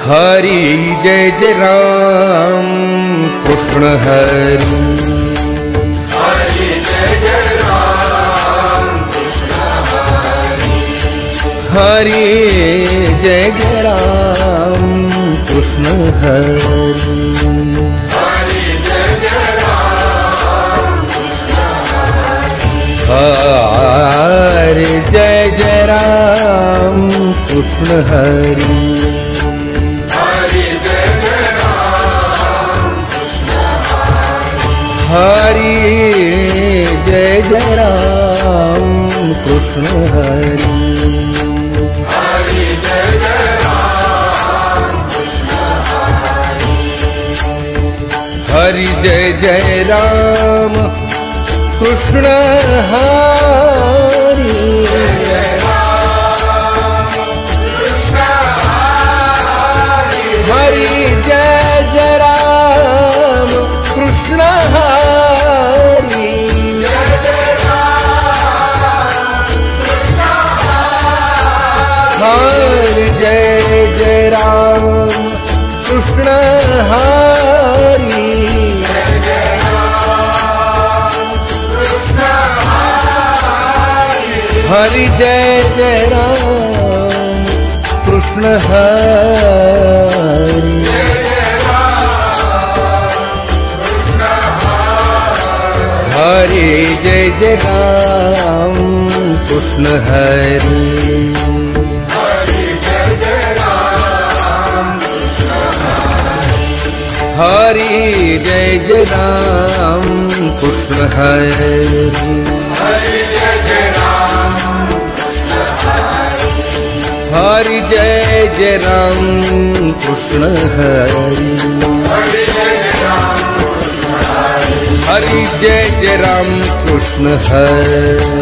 हरि जय जय राम कृष्ण हरि। हरि जय जय राम कृष्ण हरि। हरि जय जय राम कृष्ण हरि। हरि जय जय राम कृष्ण हरि। हरि जय जय राम कृष्ण हरि। हरि जय जय राम कृष्ण हरि। हरि जय जय राम कृष्ण हरि। हरि जय जय राम कृष्ण हरि। हरि जय जय राम कृष्ण हरि। हरि जय जय राम कृष्ण हरि। हरि जय जय राम कृष्ण हरि। हरि जय जय राम कृष्ण हरि। हरि जय जय राम कृष्ण हरि। हरि जय जय राम हरि जय जय राम कृष्ण हरि। हरि जय जय राम कृष्ण हरि।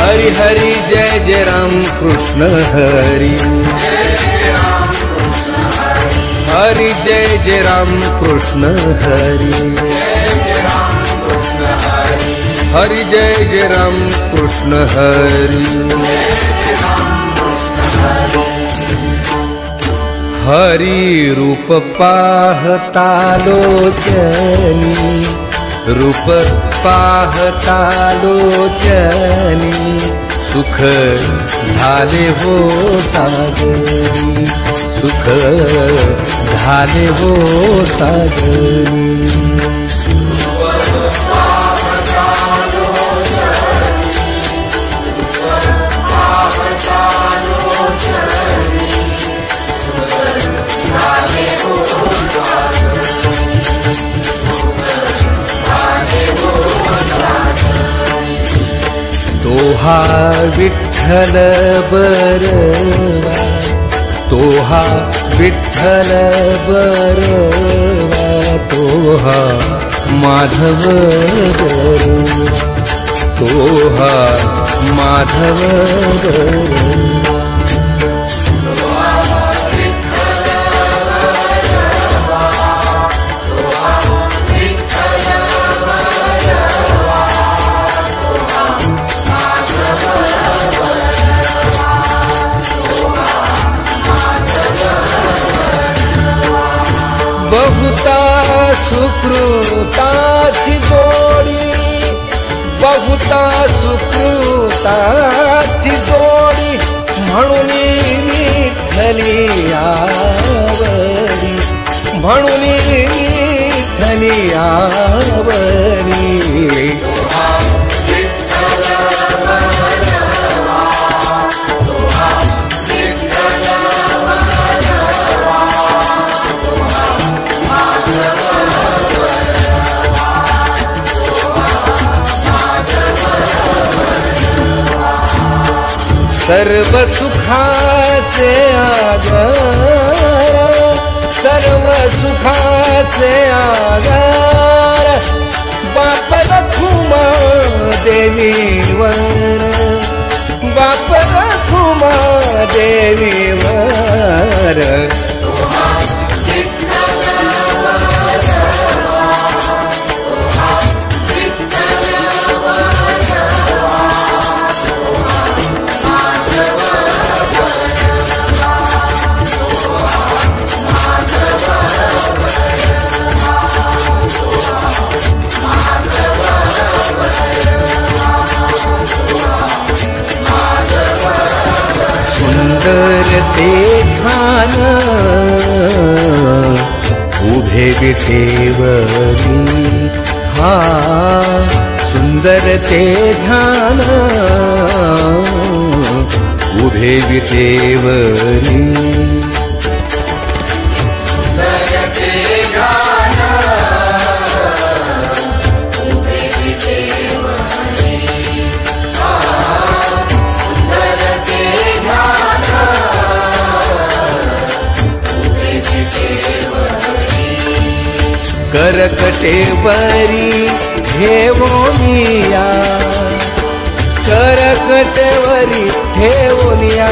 हरि हरि जय जय राम कृष्ण हरि। हरि जय जय राम कृष्ण हरि। हरि जय जय राम कृष्ण हरि। हरि रूप पाहता लोचनी। रूप पाहता लोचनी। सुख झाले हो सागरी। सुख झाले हो सागरी। तोहा विठ्ठल बरवा। तोहा विठ्ठल बरवा। तोहा माधव बरवा। तोहा माधव बरवा। बहुता सुकृताची जोडी। बहुता सुकृताची जोडी। म्हणून विठ्ठली आवरी। म्हणून विठ्ठली आवरी। सर्व सुखाचे आधार। सर्व सुखाचे आधार। बाप रखुमा देवीवर। बाप रखुमा देवीवर। करते ध्यान उभे विटेवरी हा सुंदर ते ध्यान उभे विटेवरी करकटेवरी ठेवोनिया करकटेवरी ठेवोनिया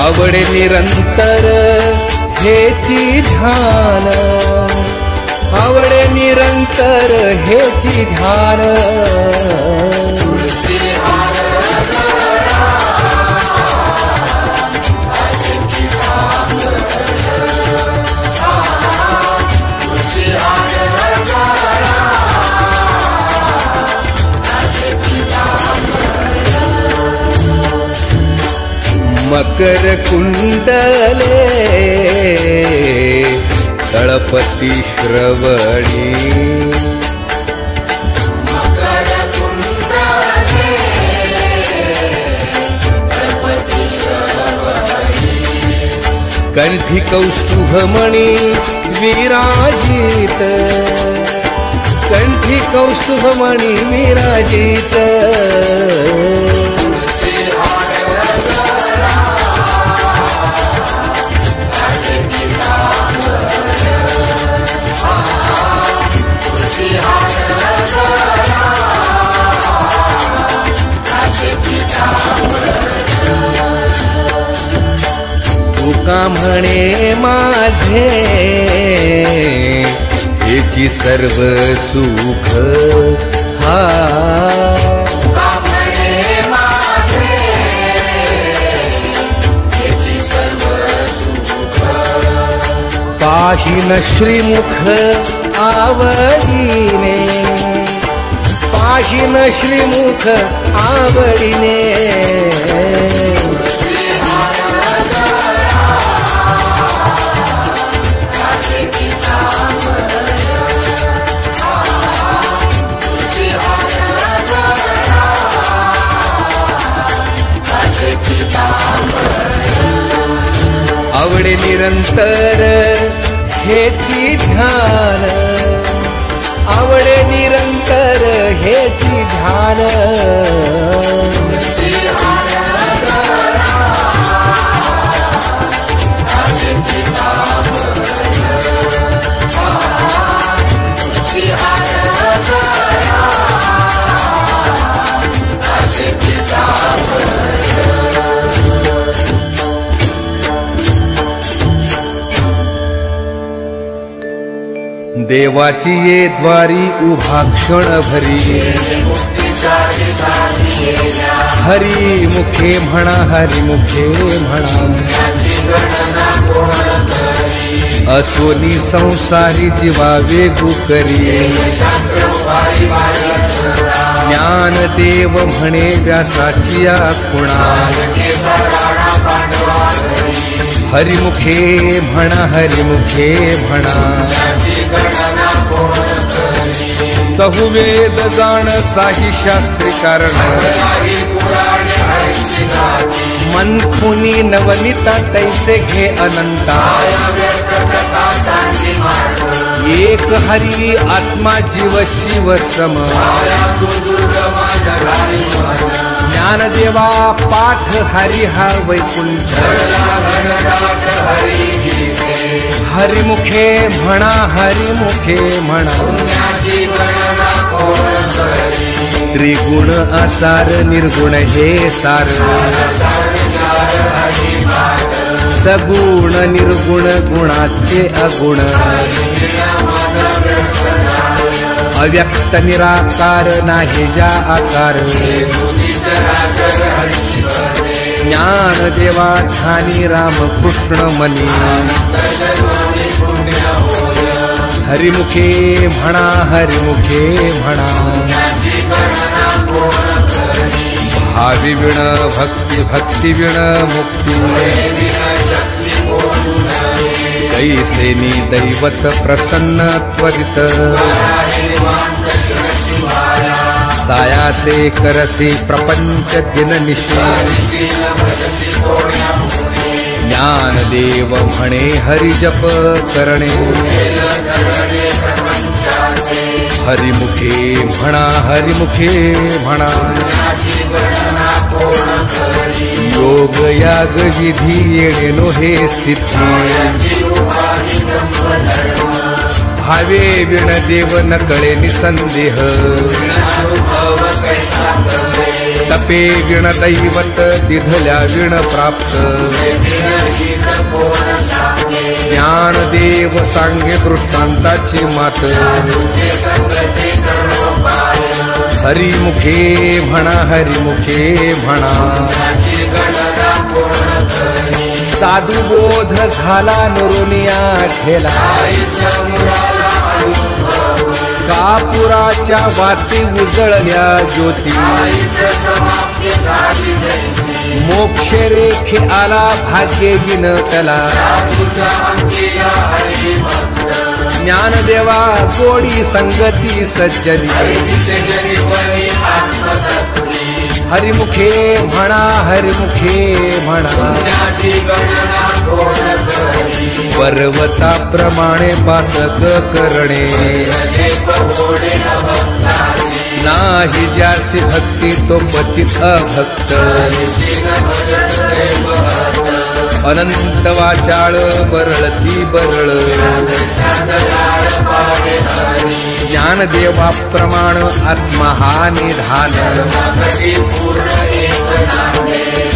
आवडे निरंतर हेची ध्यान आवडे निरंतर हेची ध्यान मकर कुंडले तळपती श्रवणी कंठी कौस्तुभमणी विराजित कंठी कौस्तुभमणी विराजित तुका म्हणे माझे हेची सर्व सुख हा पाहिन श्रीमुख आवडीने पाहिन श्रीमुख आवडीने आवडे निरंतर हेची ध्यान आवडे निरंतर हेची ध्यान देवाची ये द्वारी उभा क्षण भरी हरी मुखे म्हणा हरी मुखे म्हणा असोनी संसारी जीवा वेगू करी ज्ञानदेव म्हणे व्यासाची खुणा हरिमुखे म्हणा हरिमुखे म्हणा चहुवेद जाण साही शास्त्री कारण मनखुनी नवनीता तैसे घे अनंता एक हरी आत्मा जीव शिव सम ज्ञानदेवा पाठ हरि हा वैकुंठ हरिमुखे म्हणा हरिमुखे म्हणा त्रिगुण असार निर्गुण हे सार सगुण निर्गुण गुणाचे अगुण अव्यक्त निराकार नाही ज्या आकार ज्ञान देवा ठाणी रामकृष्ण मनी हरिमुखे म्हणा हरिमुखे म्हणा भावी विण भक्ती भक्ती विण मुक्ती कैसेनी दैवत प्रसन्न त्वरित सायासे करसी प्रपंच दिननिशी ज्ञानदेव म्हणे हरिजप करणे हरिमुखे म्हणा हरिमुखे म्हणा योग याग विधी येणे नोहे सिद्धी भावे विण देव न कळे निसंदेह तपे विण दैवत दिधल्या विण प्राप्त ज्ञानदेव सांगे दृष्टांताची मात हरिमुखे म्हणा हरिमुखे म्हणा साधू बोध झाला नरुनिया ठेला कापुराच्या वाती उजळल्या ज्योती मोक्ष रेखे आला भाग्ये विन त्याला ज्ञानदेवा गोडी संगती सज्जनी हरिमुखे म्हणा हरिमुखे म्हणा पर्वताप्रमाणे पातक करणे नाही ज्यासी भक्ती तो पतित अभक्त अनंत वाचाळ बरळती बरळ ज्ञानदेवाप्रमाण आत्मा हा निधान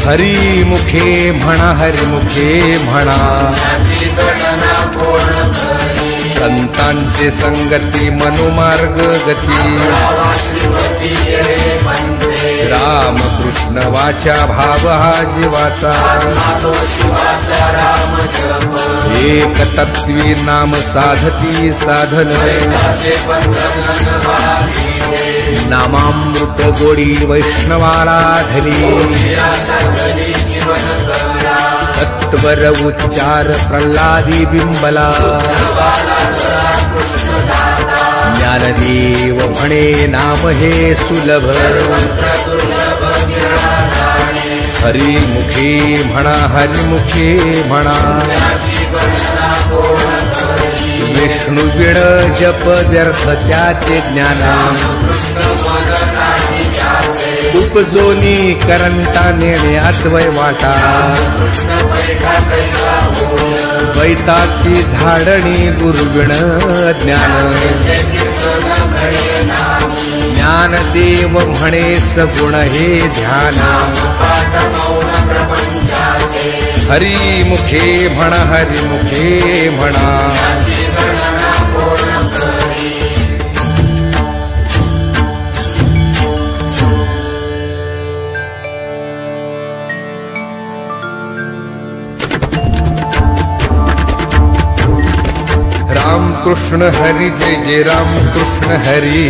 हरिमुखे म्हणा हरिमुखे म्हणा संतांचे संगती मनोमार्ग गती रामकृष्ण वाचा भाव हा जीवाचा एक तत्वी नाम साधती साधन नामामृत गोडी वैष्णवाला धरी सत्वर उच्चार प्रल्हादी बिंबला ज्ञानदेव म्हणे नाम हे सुलभ हरिमुखे म्हणा हरिमुखे म्हणा विष्णु विण जप व्यर्थ त्याचे ज्ञान उपजोनी करंटा नेणे अद्वय वाटा वैताची झाडणी गुरुविण ज्ञान ज्ञानदेव म्हणे सगुण हे ध्यान हरिमुखे म्हणा हरिमुखे म्हणा राम कृष्ण हरि जय जय राम कृष्ण हरि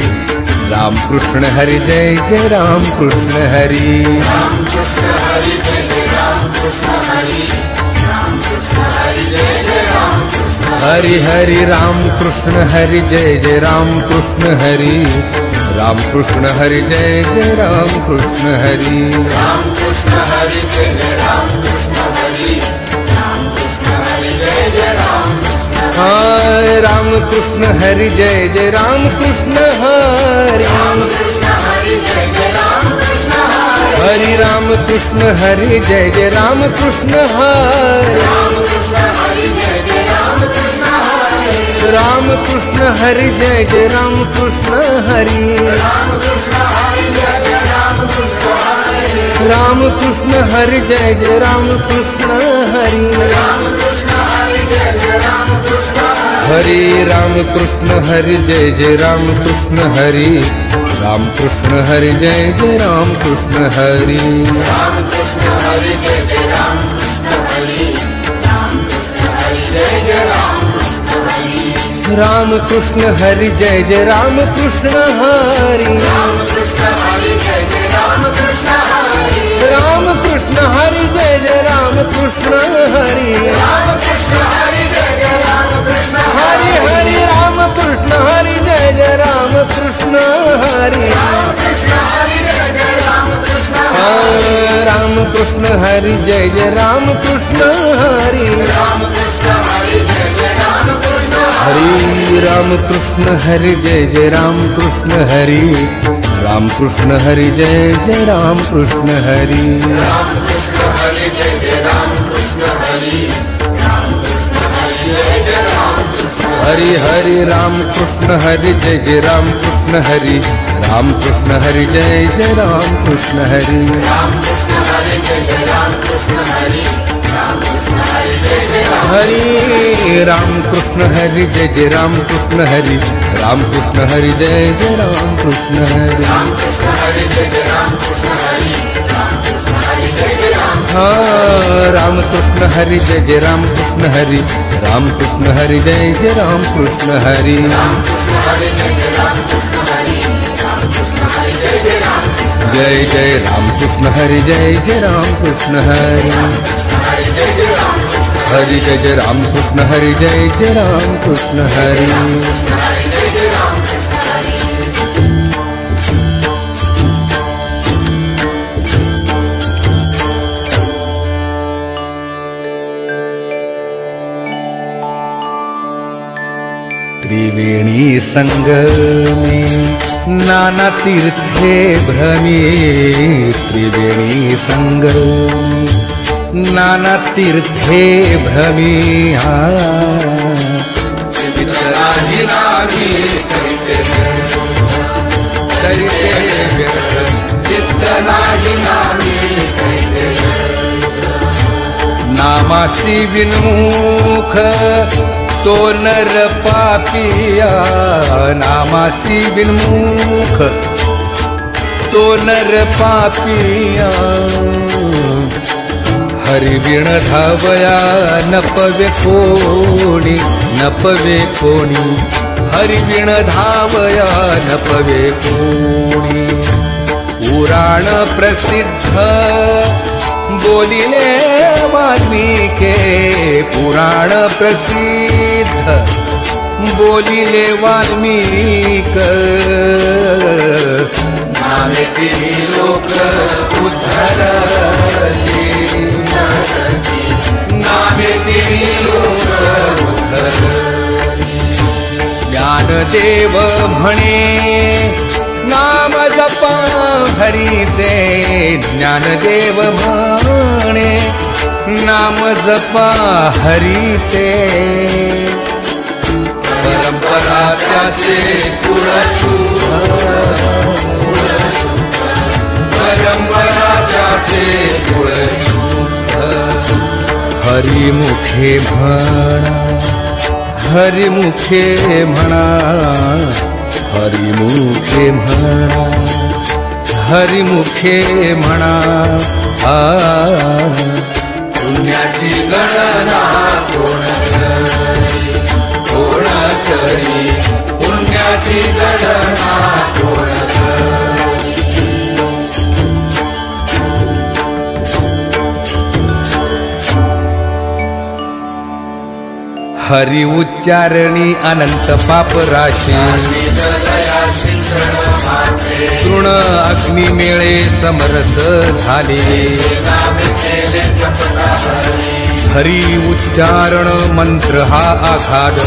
राम कृष्ण हरि जय जय राम कृष्ण हरि राम कृष्ण हरि जय जय राम कृष्ण हरि राम कृष्ण हरि जय जय राम कृष्ण हरि हरि राम कृष्ण हरि जय जय राम कृष्ण हरि राम कृष्ण हरि जय जय राम कृष्ण हरि राम कृष्ण हरि जय जय राम कृष्ण हरि राम कृष्ण हरि जय जय राम हाय राम कृष्ण हरि जय जय राम कृष्ण हरि राम कृष्ण हरि जय जय राम कृष्ण हरि राम कृष्ण हरि जय जय राम कृष्ण हरि राम कृष्ण हरि जय जय राम कृष्ण राम कृष्ण हरि जय जय राम कृष्ण हरि राम कृष्ण हरि जय जय राम कृष्ण राम कृष्ण हरि जय जय राम कृष्ण हरि राम कृष्ण हरि जय जय राम कृष्ण हरि राम कृष्ण हरि जय जय राम कृष्ण हरि राम कृष्ण हरि जय जय राम कृष्ण हरि राम कृष्ण हरि जय जय राम कृष्ण हरि राम कृष्ण हरि जय जय राम कृष्ण हरि राम कृष्ण हरि जय जय राम कृष्ण हरि राम कृष्ण हरि जय जय राम कृष्ण हरि राम कृष्ण हरि जय जय राम कृष्ण हरि राम कृष्ण हरि जय जय राम कृष्ण हरि हरि राम कृष्ण हरि जय जय राम कृष्ण हरि राम कृष्ण हरि जय जय राम कृष्ण राम कृष्ण हरि जय जय राम कृष्ण हरि राम कृष्ण हरि जय जय राम कृष्ण हरि राम कृष्ण हरि जय जय राम कृष्ण हरि राम कृष्ण हरि जय जय राम कृष्ण हरि राम कृष्ण हरि जय जय राम कृष्ण हरि राम कृष्ण हरि जय जय राम कृष्ण हरि हरि राम कृष्ण हरि जय जय राम कृष्ण हरि राम कृष्ण हरि जय जय राम कृष्ण हरि राम कृष्ण हरि जय जय राम कृष्ण हरि राम कृष्ण हरि जय जय राम हरि राम कृष्ण हरि जय जय राम कृष्ण हरि राम कृष्ण हरि जय जय राम कृष्ण हरि राम कृष्ण हरि जय जय राम कृष्ण हरि राम कृष्ण हरि जय जय राम राम कृष्ण हरि जय जय राम कृष्ण हरि राम कृष्ण हरि जय जय राम कृष्ण हरि राम कृष्ण हरि जय जय राम कृष्ण हरि राम कृष्ण हरि जय जय राम जय जय राम कृष्ण हरि जय जय राम कृष्ण हरि हरि जय जय राम हरि जय जय राम कृष्ण हरि जय जय राम कृष्ण हरि हरि जय जय राम कृष्ण हरि त्रिवेणी संगमे नाना तीर्थे भ्रमी त्रिवेणी संगमे नाना तीर्थे भ्रमी चित्तनाहि नामी चित्तनाहि नामी नामासी विन्मुख तो नर पापिया नामासी विन्मुख तो नर पापिया हरिविण धावया नपवे कोणी नपवे कोणी हरिविण धावया नपवे कोणी पुराण प्रसिद्ध बोलिले वाल्मीके पुराण प्रसिद्ध बोलिले वाल्मीक नामे तिन्ही लोक उद्धरले नामे तिन्ही लोक उद्धरले ज्ञानदेव म्हणे नाम जपा हरीचे ज्ञानदेव म्हणे नाम जपा हरीचे परंपरा त्याचे कुळशुद्ध परंपरा त्याचे कुळशुद्ध हरिमुखे म्हणा हरिमुखे म्हणा हरिमुखे म्हणा हरिमुखे म्हणा पुण्याची गणना कोण करी कोण करी पुण्याची गणना कोण करी हरि उच्चारणी अनंत पाप राशी तृण अग्नि मेळे समरस झाले हरि उच्चारण मंत्र हा आघात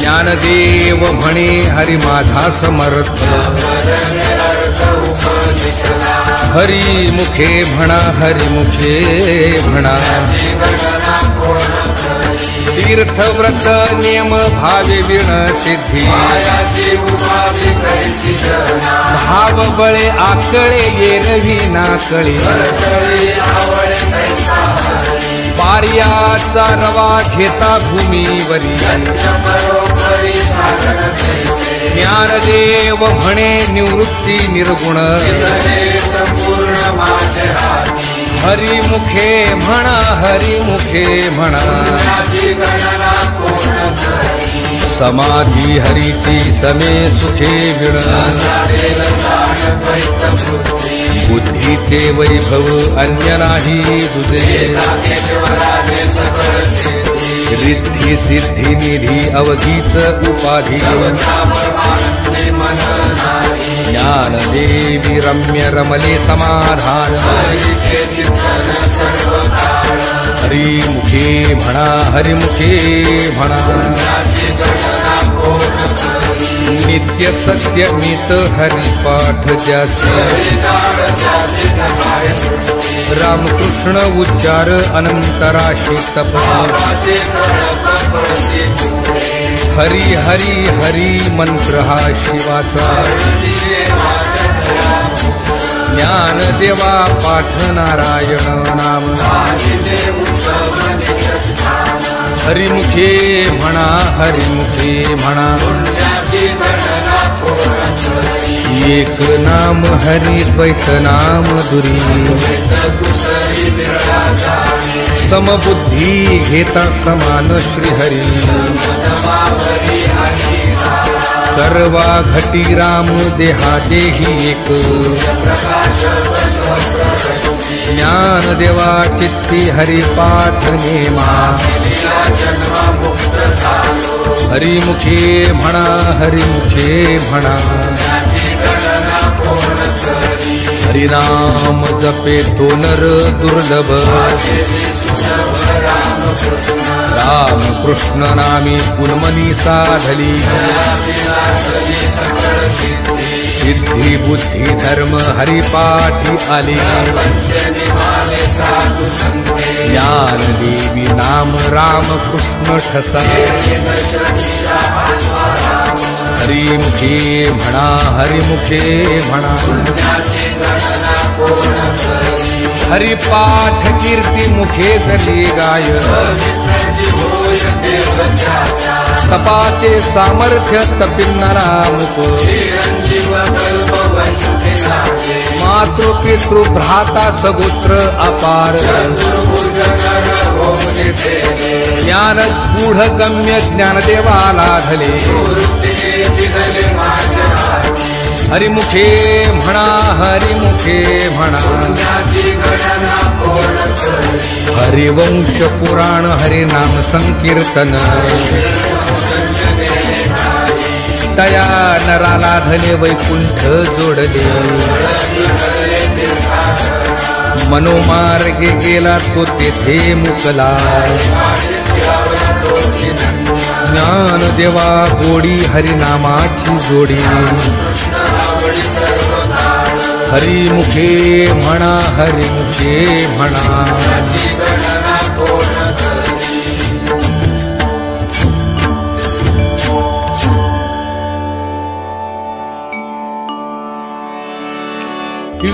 ज्ञानदेव म्हणे हरि माझा समर्थ हरि मुखे म्हणा हरि मुखे म्हणा तीर्थव्रत नियम भावे विण सिद्धी भाव बळे आकळे येरवी नाकळी पारियाचा रवा घेता भूमीवरी ज्ञानदेव म्हणे निवृत्ती निर्गुण हरिमुखे म्हणा हरिमुखे म्हणा समाधी हरीची समे सुखे विण बुद्धीचे वैभव अन्य नाही दुजे रिद्धी सिद्धी निधी अवधीच उपाधी ज्ञानदेवी रम्य रमले समाधान हरिमुखे म्हणा हरिमुखे म्हणा नित्य सत्य मित हरिपाठ ज्यासे रामकृष्ण उच्चार अनंतराशी तप हरी हरी हरी मंत्र हा शिवाचा ज्ञानदेवा पाठ नारायण नाम हरिमुखे म्हणा हरिमुखे म्हणा एक नाम हरि द्वैत नाम दुरी समबुद्धी घेता समान श्रीहरी सर्वा घटी राम देहा देही एक ज्ञान देवा चित्ती हरिपाठ नेमा हरिमुखे म्हणा हरिमुखे म्हणा हरिनाम जपे तो नर दुर्लभ राम कृष्ण नामी पुनमनी साधली सिद्धी बुद्धी धर्म हरिपाठी आली ज्ञान देवी नाम राम कृष्ण ठसा हरिमुखे म्हणा हरिमुखे म्हणा हरिपाठ कीर्ती मुखे झाली गाय तपाचे सामर्थ्य तपिन्नरा मुख मातृपितृ भ्राता सगोत्र अपार ज्ञान गूढ गम्य ज्ञानदेवाला धले हरिमुखे म्हणा हरिमुखे म्हणा हरिवंश पुराण हरिनाम संकीर्तन तया नराला धले वैकुंठ जोडले मनोमार्गे गेला तो तेथे मुकला ज्ञान देवा गोडी हरिनामाची जोडी हरिमुखे म्हणा हरिमुखे म्हणा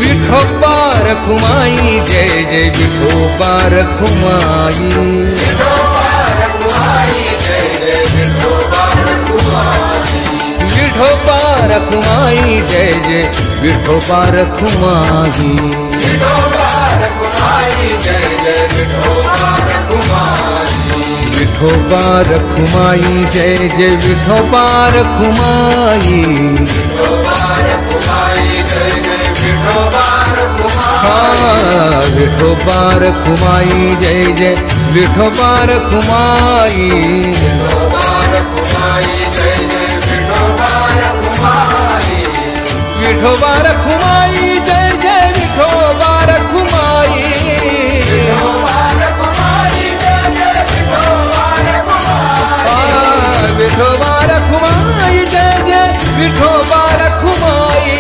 विठोबा रखुमाई जय जय विठोबा रखुमाई विठोबा रखुमाई जय जय विठोबा रखुमाई विठोबा रखुमाई जय जय विठोबा रखुमाई विठोबा रखुमाई जय जय विठोबा रखुमाई विठोबा रखुमाई जय जय विठोबा रखुमाई विठोबा रखुमाई जय जय विठोबा रखुमाई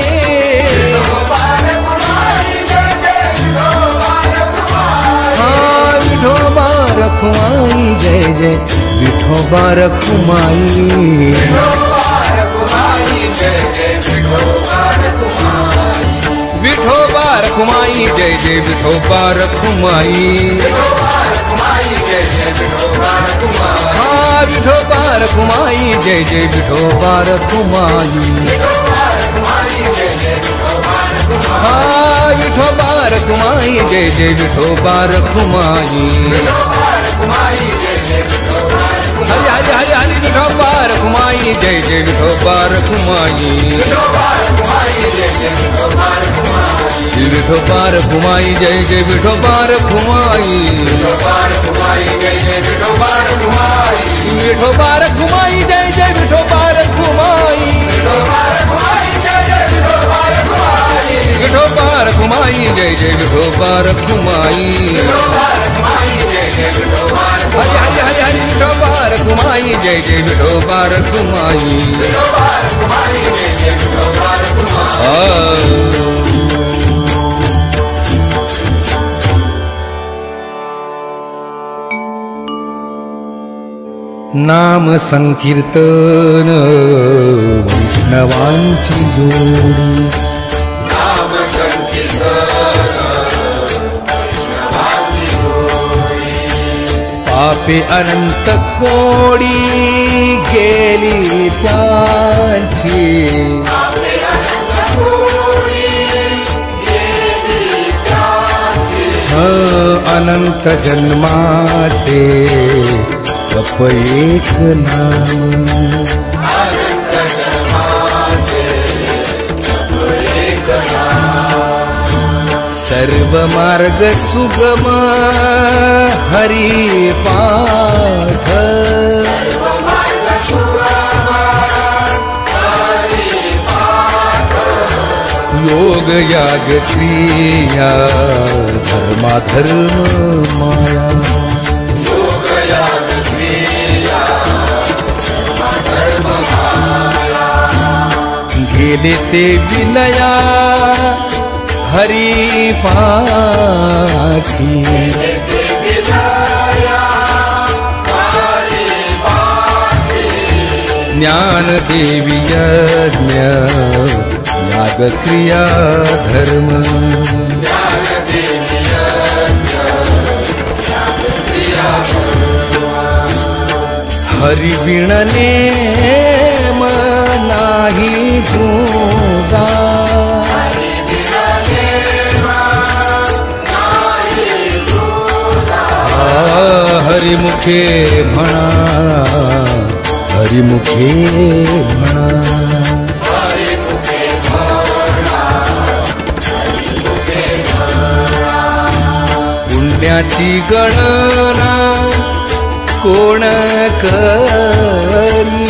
विठोबा रखुमाई जय जय विठोबा रखुमाई विठोबा रखुमाई जय जय विठोबा रखुमाई हा विठोबा रखुमाई जय जय विठोबा रखुमाई हा विठोबा रखुमाई जय जय विठोबा रखुमाई हरि हरि हरि हरि विठोबा रखुमाई जय जय विठोबा रखुमाई विठोबा रखुमाई जय जय विठोबा रखुमाई विठोबा रखुमाई जय जय विठोबा रखुमाई विठोबा रखुमाई जय जय विठोबा रखुमाई हरि हरि हरि हरि विठोबा रखुमाई जय जय विठोबा रखुमाई नाम संकीर्तन वैष्णवांची जोडी नाम संकीर्तन वैष्णवांची जोडी पापे अनंत कोडी गेली त्यांची पापे अनंत कोडी गेली त्यांची अनंत जन्माचे जप एक नाम अनंत जन्माचे जप एक नाम सर्व मार्ग सुगम हरी पाठ सर्व मार्ग सुगम हरी पाठ योग याग क्रिया धर्माधर्म माया गेले ते विलया हरी पाठी ज्ञान देवी यज्ञ याग क्रिया धर्म हरि बिन नेम नाही जुदा हरिमुखे म्हणा हरिमुखे म्हणा पुण्याची गणना कोण करी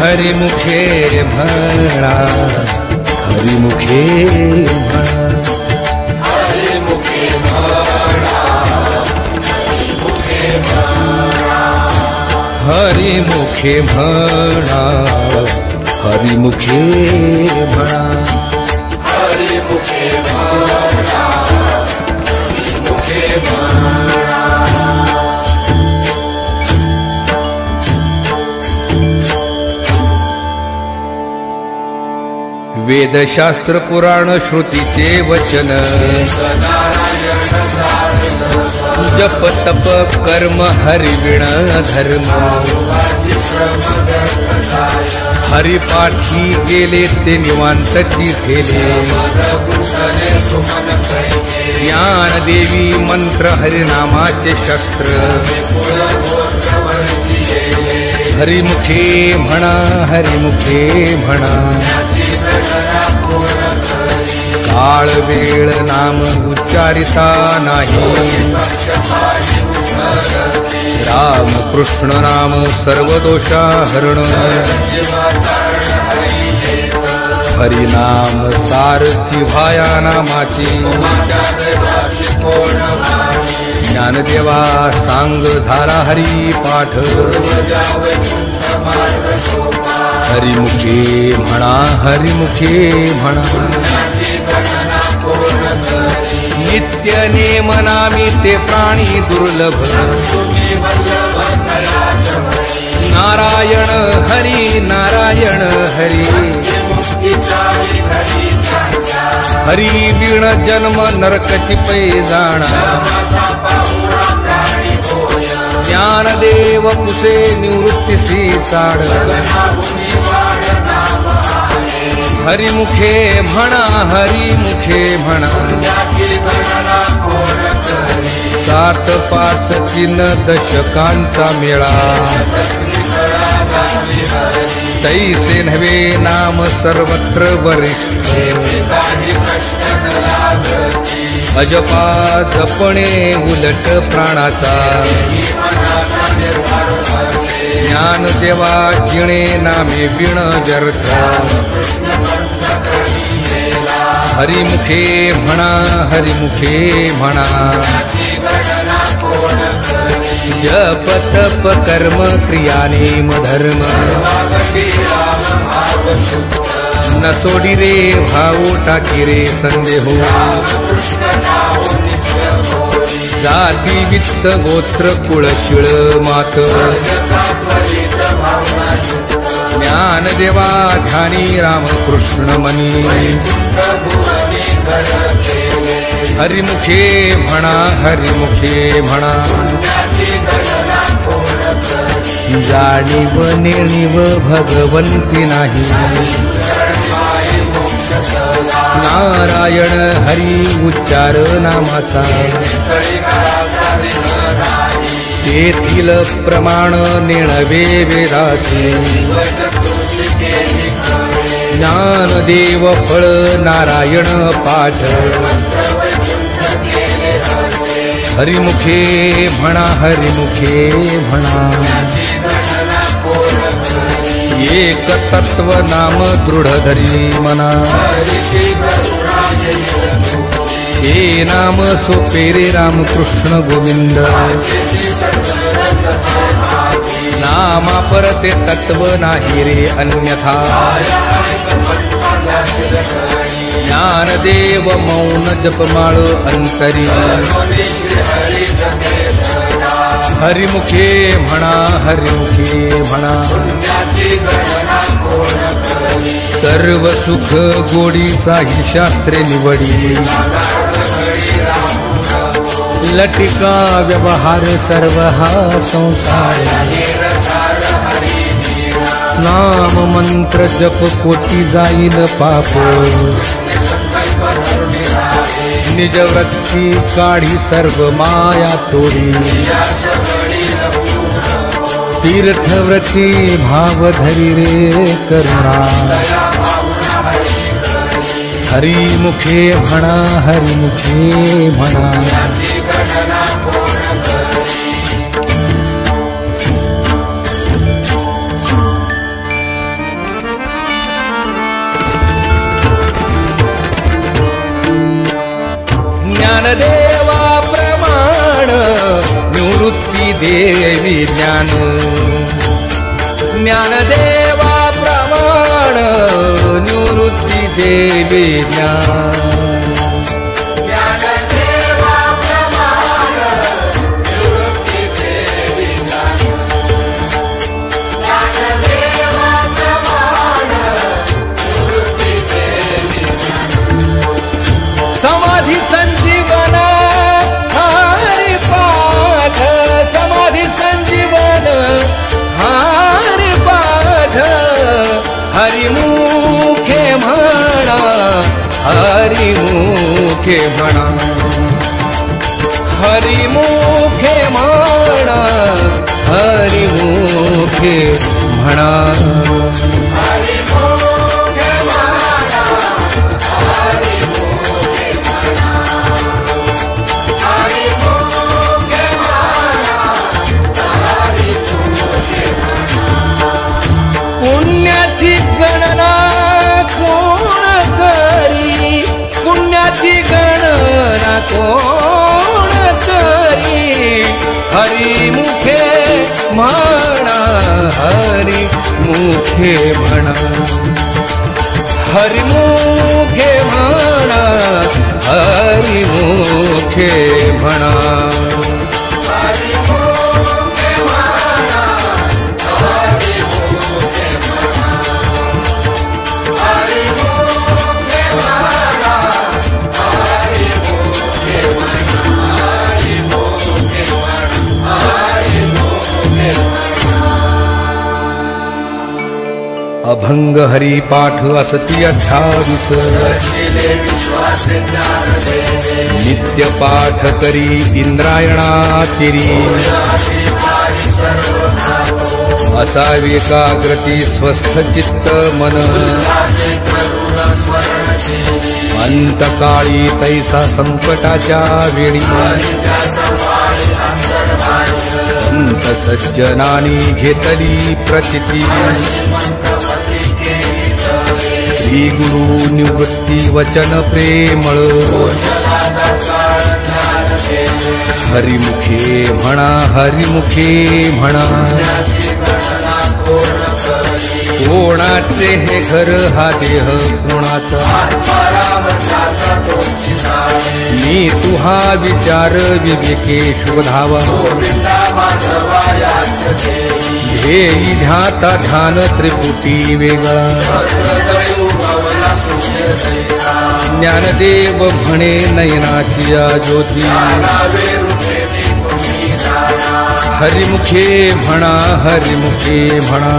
हरिमुखे म्हणा हरिमुखे म्हणा हरिमुखे म्हणा हरिमुखे म्हणा वेदशास्त्र पुराण श्रुतीचे वचन जप तप कर्म हरिविण धर्म हरिपाठी गेले ते निवांतची ठेले ज्ञान देवी मंत्र हरिनामाचे शस्त्र हरिमुखे म्हणा हरिमुखे म्हणा काळ वेळ नाम उच्चारिता नाही राम कृष्ण नाम सर्व दोषा हरण हरिनाम सारथी भाया नामाची ज्ञानदेवा सांग झाला हरी पाठ हरिमुखे म्हणा हरिमुखे म्हणा नित्य नेम नामी ते प्राणी दुर्लभ नारायण हरी नारायण हरी हरी बिण जन्म नरकची पैजाण ज्ञानदेव कुसे निवृत्तीसी चाड हरिमुखे म्हणा हरिमुखे म्हणा 7 5 3 दशकांचा मेळा तैसे नव्हे नाम सर्वत्र वरिष्ठ अजपा जपणे उलट प्राणाचा ज्ञानदेवा जिणे नामे बिण व्यर्थ हरिमुखे म्हणा हरिमुखे म्हणा जप तप कर्म क्रिया नेम धर्म न सोडी रे भाऊ टाकी रे संदेहो जाती वित्त गोत्र कुळ शिळ मात ज्ञानदेवा ध्यानी रामकृष्ण मनी हरिमुखे म्हणा हरिमुखे म्हणा जाणीव नेणीव भगवंती नाही नारायण हरी उच्चार नामाचा तेथील प्रमाण नेणवे वेदासी ज्ञानदेव फळ नारायण पाठ हरिमुखे म्हणा हरिमुखे म्हणा एक तत्व नाम दृढ धरी मना हे नाम सोपे रे रामकृष्ण गोविंद नामा परते तत्व नाही रे अन्यथा ज्ञानदेव मौन जपमाळ अंतरी हरिमुखे म्हणा हरिमुखे म्हणा सर्व सुख गोडीचा ही शास्त्रे निवडी लटिका व्यवहार सर्व हा संसार नाम मंत्र जप कोटी जाईल पाप निज वृत्ती काढी सर्व माया तोडी तीर्थव्रती भाव धरी रे करुणा हरिमुखे म्हणा हरिमुखे म्हणा ज्ञानदेवा प्रमाण निवृत्ती देवी ज्ञान ज्ञानदेवा प्रमाण निवृत्ती देवी ज्ञान समाधी संजीवन हरि पाठ समाधी संजीवन हरि पाठ हरिमुखे म्हणा हरिमुखे म्हणा हरिमुखे म्हणा हरिमुखे म्हणा पुण्याची गणना कोण करी पुण्याची गणना कोण करी हरिमुखे म्हणा हरिमुखे म्हणा हरिमुखे म्हणा हरिमुखे म्हणा अभंग हरिपाठ असती 28 नित्य पाठ करी इंद्रायणातिरी असावे एकाग्रती स्वस्थ चित्त मन अंतकाळी तैसा संकटाच्या वेळी संत सज्जनानी घेतली प्रचिती श्री गुरु निवृत्ती वचन प्रेमळ हरिमुखे म्हणा हरिमुखे म्हणा कोणाचे हे घर हा देह कोणाचा मी तुहा विचार विवेके शोधावा हे ध्याता ध्यान त्रिपुटी वेगळा ज्ञानदेव म्हणे नयनाची या ज्योती हरिमुखे म्हणा हरिमुखे म्हणा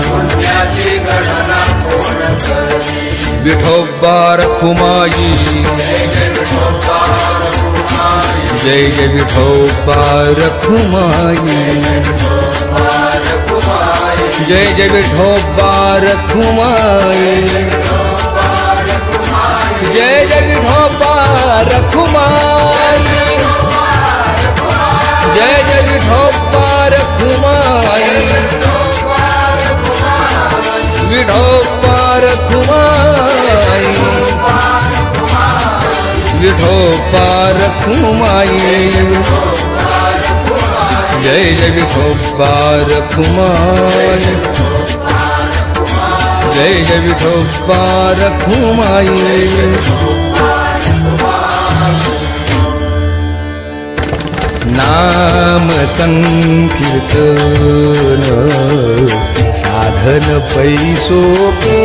विठोबा रखुमाई जय जय विठोबा रखुमाई जय जय विठोबा रखुमाई जय जय विठोबा रखुमाई जय जय विठोबा रखुमाई विठोबा रखुमाई विठोबा रखुमाई जय जय विठोबा रखुमाई जय जय विठोबा रखुमाई नाम संकीर्तन साधन पैसोपे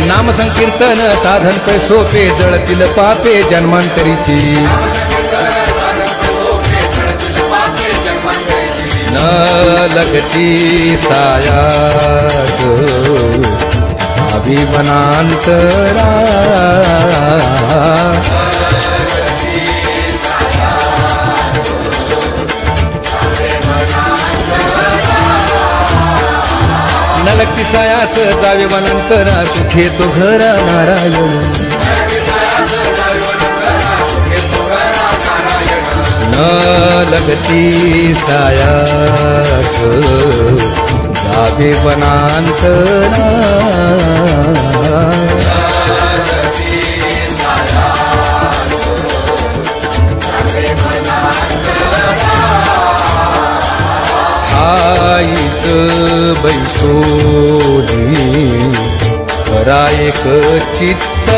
नाम संकीर्तन साधन पैसोपे जळतील पापे जन्मांतरीची न लगती सायास अभिमनांतरा न लगती सायास जावे वनांतरा सुखे तो घरा नारायण न लगती सायास जावे वनांतरा हाईच बैसोनी करा एक चित्त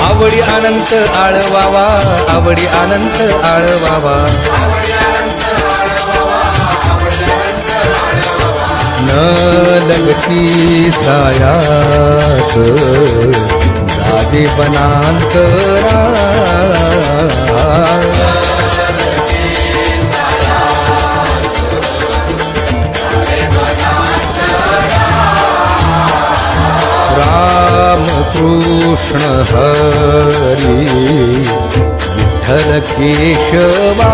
आवडी अनंत आळवावा आवडी अनंत आळवावा न लगती सायास जावे वनांतरा राम कृष्ण हरी विठ्ठल केशवा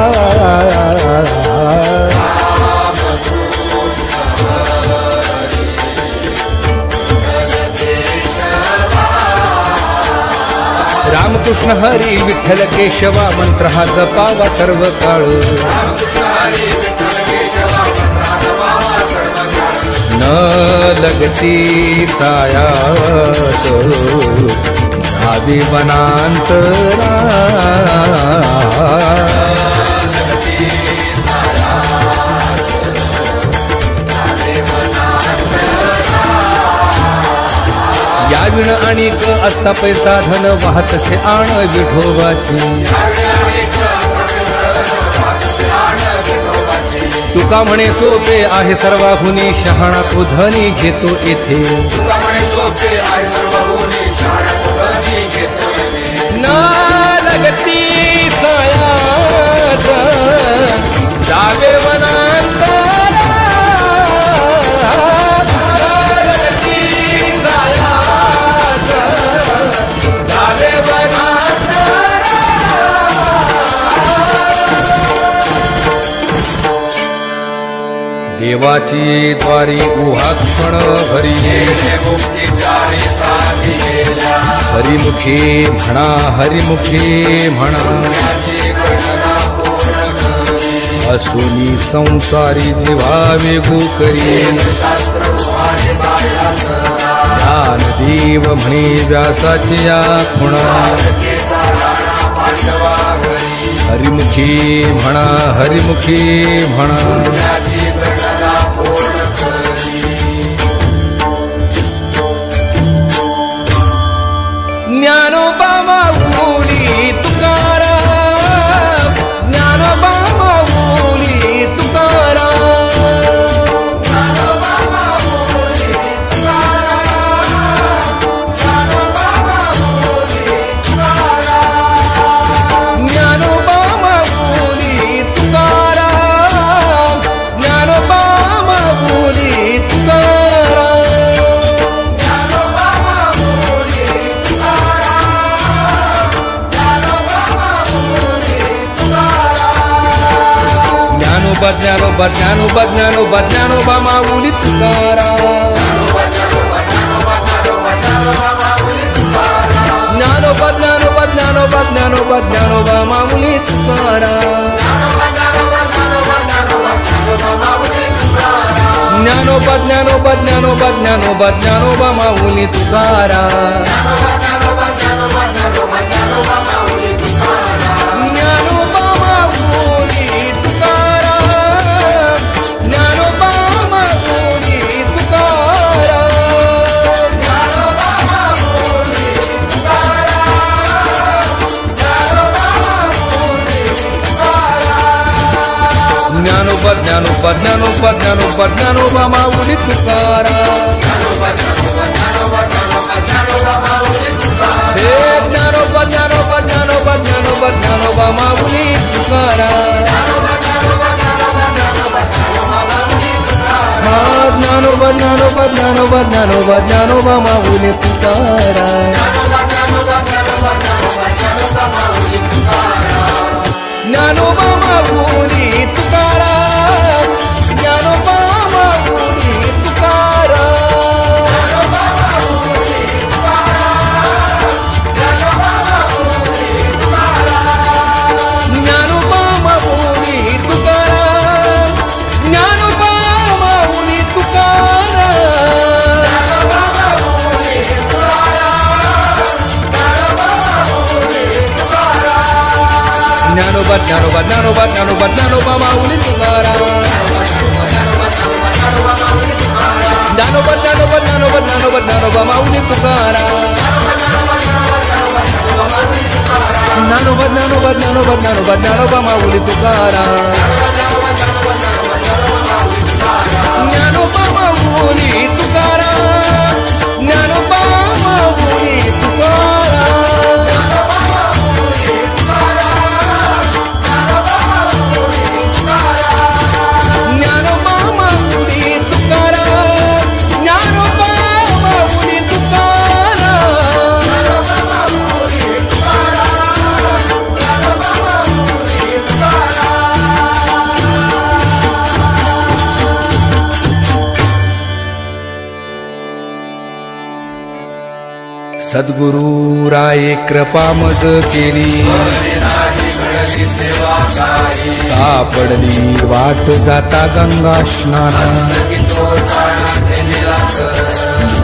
रामकृष्ण हरी विठ्ठल केशवा मंत्र हा जपावा सर्व काळ न लगती सायास जावे वनांतरा याविण अनेक असता पैसा धन वाहतसे आण विठोबाची तुका म्हणे सोपे आहे सर्वाहुनी शहाणा तो धनी घेतो येथे तुका म्हणे सोपे आहे सर्वहुनी शहाणा तो धनी घेतो येथे ना लगती सायाच जावे वनांतर देवाची द्वारी उहाक्षण हरी मुक्तीचारी साधी गेल्या हरिमुखी म्हणा हरिमुखी म्हणा पुण्याची गणना पूर्ण करी असुनी संसारी जीवा वेगू करी शास्त्र उभारे बाळा सदा ज्ञानदेव म्हणे व्यासाची या खुणा केसा राणा पांडवा घरी हरिमुखी म्हणा हरिमुखी म्हणा पुण्याची गणना पूर्ण करी ज्ञानोबा माऊली तुकाराम ज्ञानोबा माऊली तुकाराम ज्ञानोबा माऊली तुकाराम ज्ञानोबा माऊली तुकाराम ज्ञानोबा ज्ञानोबा ज्ञानोबा ज्ञानोबा ज्ञानोबा माऊली तुकाराम ज्ञानोबा ज्ञानोबा ज्ञानोबा ज्ञानोबा ज्ञानोबा माऊली तुकाराम ज्ञानोबा ज्ञानोबा ज्ञानोबा ज्ञानोबा ज्ञानोबा माऊली तुकाराम ज्ञानोबा माऊली तुकाराम ज्ञानोबा माऊली तुकाराम ज्ञानोबा ज्ञानोबा ज्ञानोबा ज्ञानोबा ज्ञानोबा माऊली तुकाराम हे ज्ञानोबा ज्ञानोबा ज्ञानोबा ज्ञानोबा ज्ञानोबा माऊली तुकाराम हा ज्ञानोबा ज्ञानोबा ज्ञानोबा ज्ञानोबा ज्ञानोबा माऊली तुकाराम ज्ञानोबा माऊली तुकाराम ज्ञानोबा माऊली तुकाराम ज्ञानोबा माऊली तुकाराम ज्ञानोबा माऊली तुकाराम ज्ञानोबा ज्ञानोबा ज्ञानोबा ज्ञानोबा ज्ञानोबा माऊली तुकाराम ज्ञानोबा ज्ञानोबा ज्ञानोबा ज्ञानोबा ज्ञानोबा माऊली तुकाराम ज्ञानोबा ज्ञानोबा ज्ञानोबा ज्ञानोबा ज्ञानोबा माऊली तुकाराम ज्ञानोबा माऊली तुकाराम ज्ञानोबा माऊली तुकाराम ज्ञानोबा माऊली तुकाराम ज्ञानोबा माऊली सद्गुरु राये कृपा मज केली सापडली वाट जाता गंगा स्नाना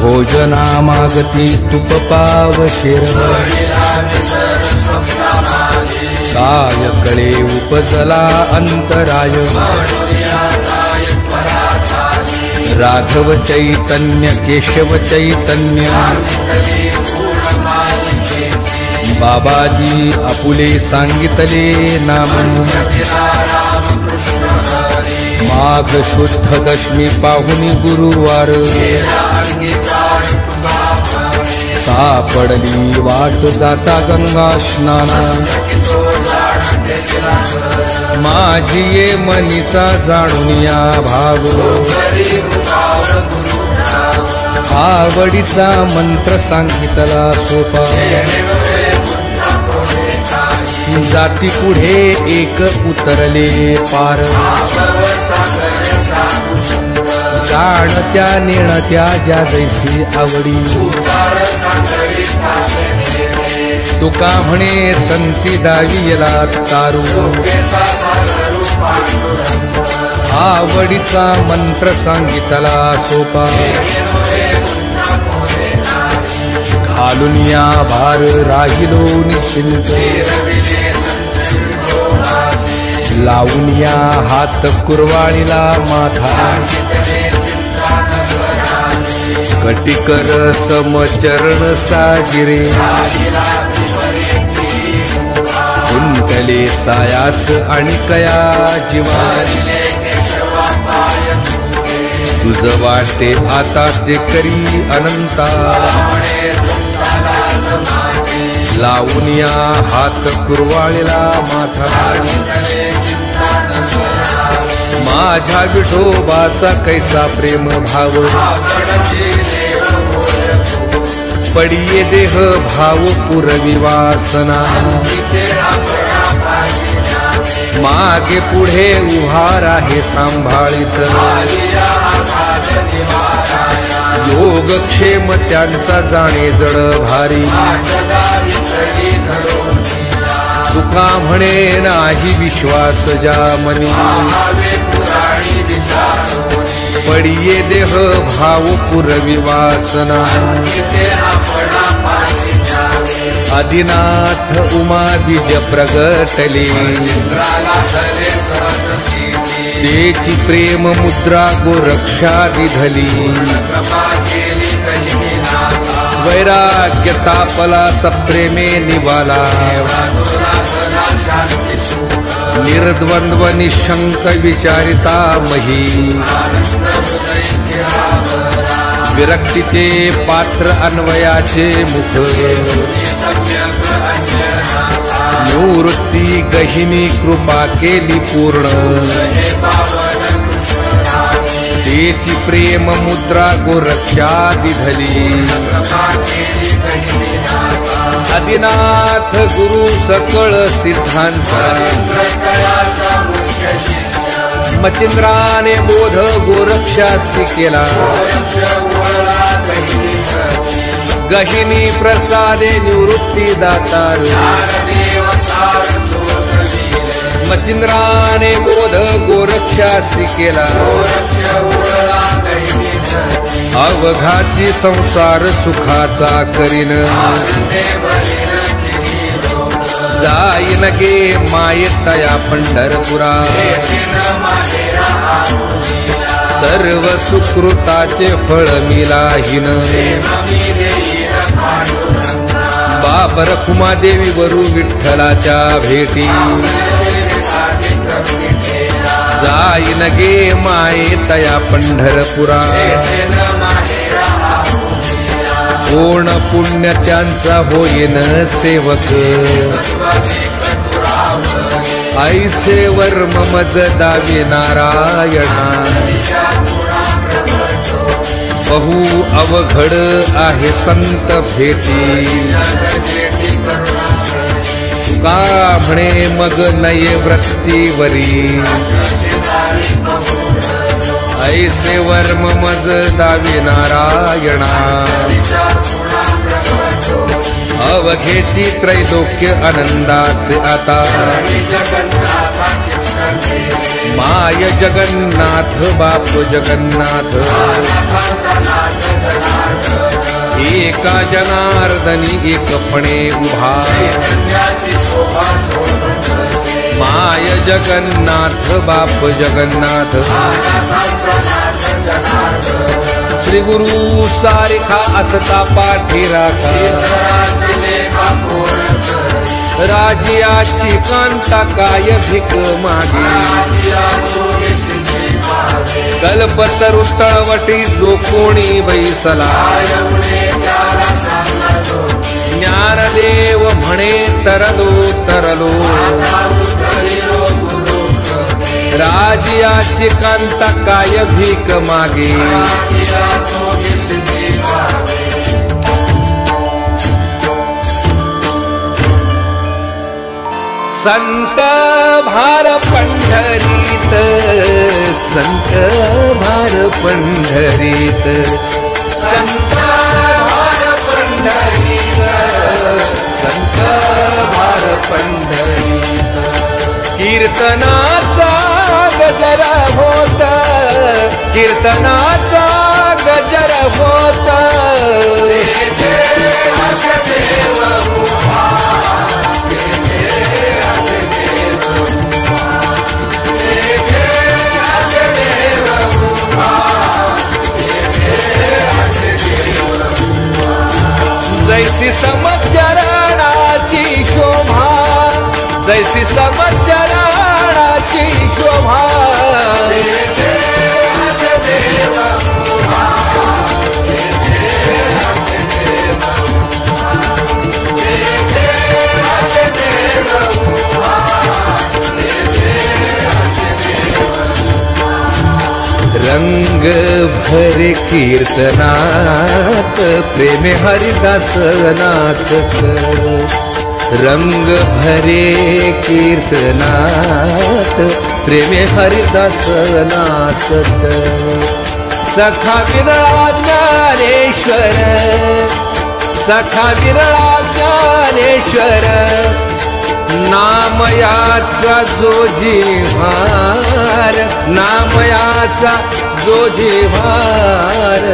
भोजना मागती तुप पाव शेर काय कळे उपजला अंतराय राघव चैतन्य केशव चैतन्य बाबाजी आपुले सांगितले नाम माघ शुद्ध दशमी पाहुनी गुरुवार सापडली वाट जाता गंगा स्नाना माझी ये मनीचा जाणून या भाव आवडीचा मंत्र सांगितला सोपा जाती पुढे एक उतरले पार जाणत्या नेणत्या ज्या जैसी आवडी तुका म्हणे संती दावीला तारू आवडीचा मंत्र सांगितला सोपा घालून या भार राहिलो निश्चिंत लावून या हात कुरवाळीला माथा कटिकर समचरण सागिरे कुंटले सायास आणि कया जीवारी तुझ वाटे आता ते करी अनंता लावून या हात कुरवाळीला माथा माझ्या विठोबाचा कैसा प्रेम भाव पडिये देह भाव पुरवी वासना मागे पुढे उभार आहे सांभाळीत योगक्षेम त्यांचा जाणे जड भारी तुका म्हणे नाही विश्वास ज्या मनी पडिये देह भाव पुरवी वासना आदिनाथ उमा बीज प्रगटले तेची प्रेम मुद्रा गोरक्षा विधली वैराग्य तापला सप्रेमे निवाला निर्द्वंद्व निशंक विचारिता मही विरक्तीचे पात्र अन्वयाचे मुख निवृत्ती गहिनी कृपा केली पूर्ण तेची प्रेम मुद्रा गोरक्षा विधली आदिनाथ गुरु सकळ सिद्धांत मचिंद्राने बोध गोरक्षासी केला गहिनी प्रसादे निवृत्ती दातार मचिंद्राने बोध गोरक्षासी केला अवघाची संसार सुखाचा करीन जाईन गे मायेतया पंढरपुरा सर्व सुकृताचे फळ मिलाहीन बाप रखुमादेवी वरू विठ्ठलाच्या भेटी जाईन गे मायेतया पंढरपुरा कोण पुण्य त्यांचा होईन सेवक ऐसे वर्म मज दावी नारायणा बहु अवघड आहे संत भेटी तुका म्हणे मग नये वृत्तीवरी ऐसे वर्म मज दावी नारायणा अवघेची त्रैलोक्य आनंदाचे आता माय जगन्नाथ बाप जगन्नाथ एका जनार्दनी एकपणे उभा माय जगन्नाथ बाप जगन्नाथ श्री गुरु सारिखा असता पाठी राखा राजियाची कांता काय भिक मागे कल्पतरू तळवटी जो कोणी बैसला ज्ञानदेव म्हणे तरलो तरलो राजियाची कांता काय भीक मागे संत भार पंढरीत संत भार पंढरीत संत भार पंढरीत संत भार पंढरीत कीर्तनाचा गजर होत कीर्तनाचा गजर होत जैसी समचरणाची शोभा जैसी समचरणाची शोभा रंग भरे कीर्तनात प्रेमे हरिदास नाचत रंग भरे कीर्तनात प्रेमे हरिदास नाचत सखा विरळा ज्ञानेश्वर सखा विरळा ज्ञानेश्वर नामयाचा जो जिव्हार नामयाचा जो जिव्हार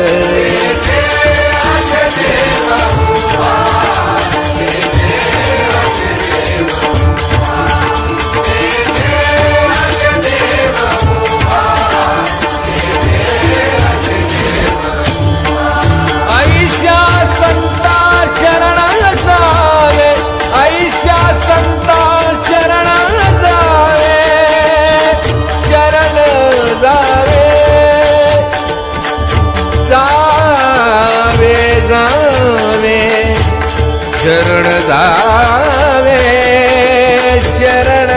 ऐशा संता शरण जावे ऐशा संता शरण जावे शरण जावे जावे जावे शरण जावे शरण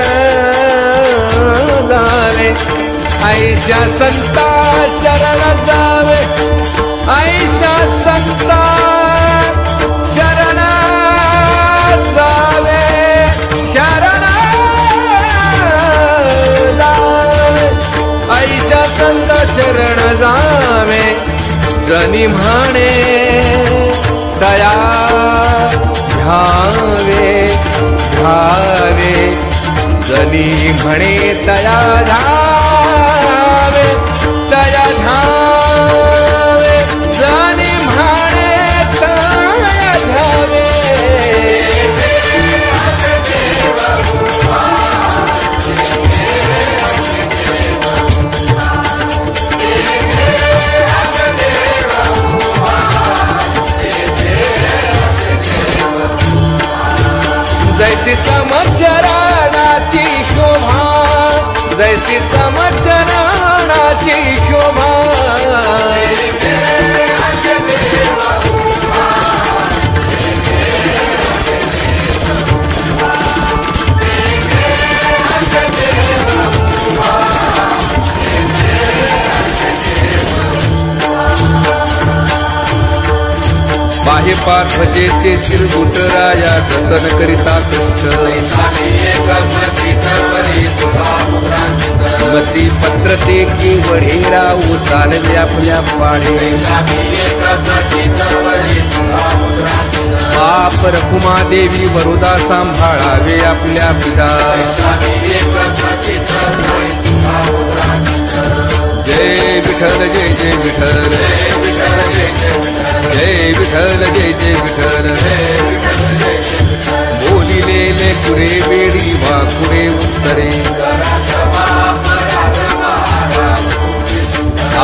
जावे ऐशा संता शरण जावे ऐशा संता शरण जावे शरण जावे ऐशा संत शरण जावे जनी म्हणे दया घ्यावे घ्यावे जनी म्हणे दया घ्यावे दया घ्यावे जनी म्हणे दया घ्यावे जैसी समचरणाची शोभा जैसी समचरणाची शोभा बाहे पार्थजेचे चिरगुटराया जतन करिता कष्ट मसी पत्र ते की वढेरा उचालले आपल्या पाडे बाप रखुमा देवी वरुदा सांभाळावे आपल्या पिता जय विठ्ठल जय जय विठ्ठल जय विठ्ठल जय जय विठ्ठल बोलिलेले पुरे वेडी वाकुडे उत्तरे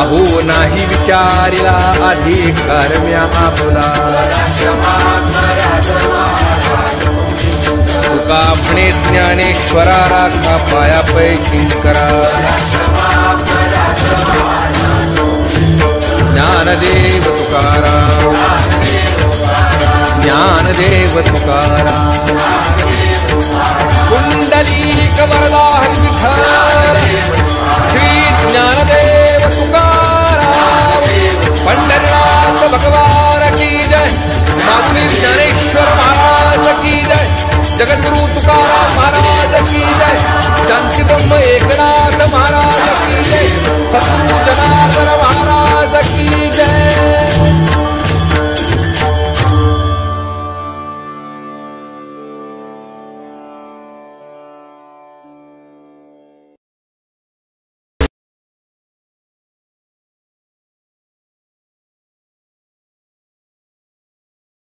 अहो नाही विचारिला अधिकार म्या आपला तुका म्हणे ज्ञानेश्वरा राखा पायापैकी करा ज्ञानदेव तुकाराम ज्ञानदेव तुकाराम कुंडलीक वरदा हरी विठ्ठल श्री ज्ञानदेव तुकाराम पंढरीनाथ भगवान की जय माधुरी ज्ञानेश्वर महाराज की जय जगद्गुरु तुकाराम महाराज की जय जानकी ब्रह्म एकनाथ महाराज की जय सद्गुरु जना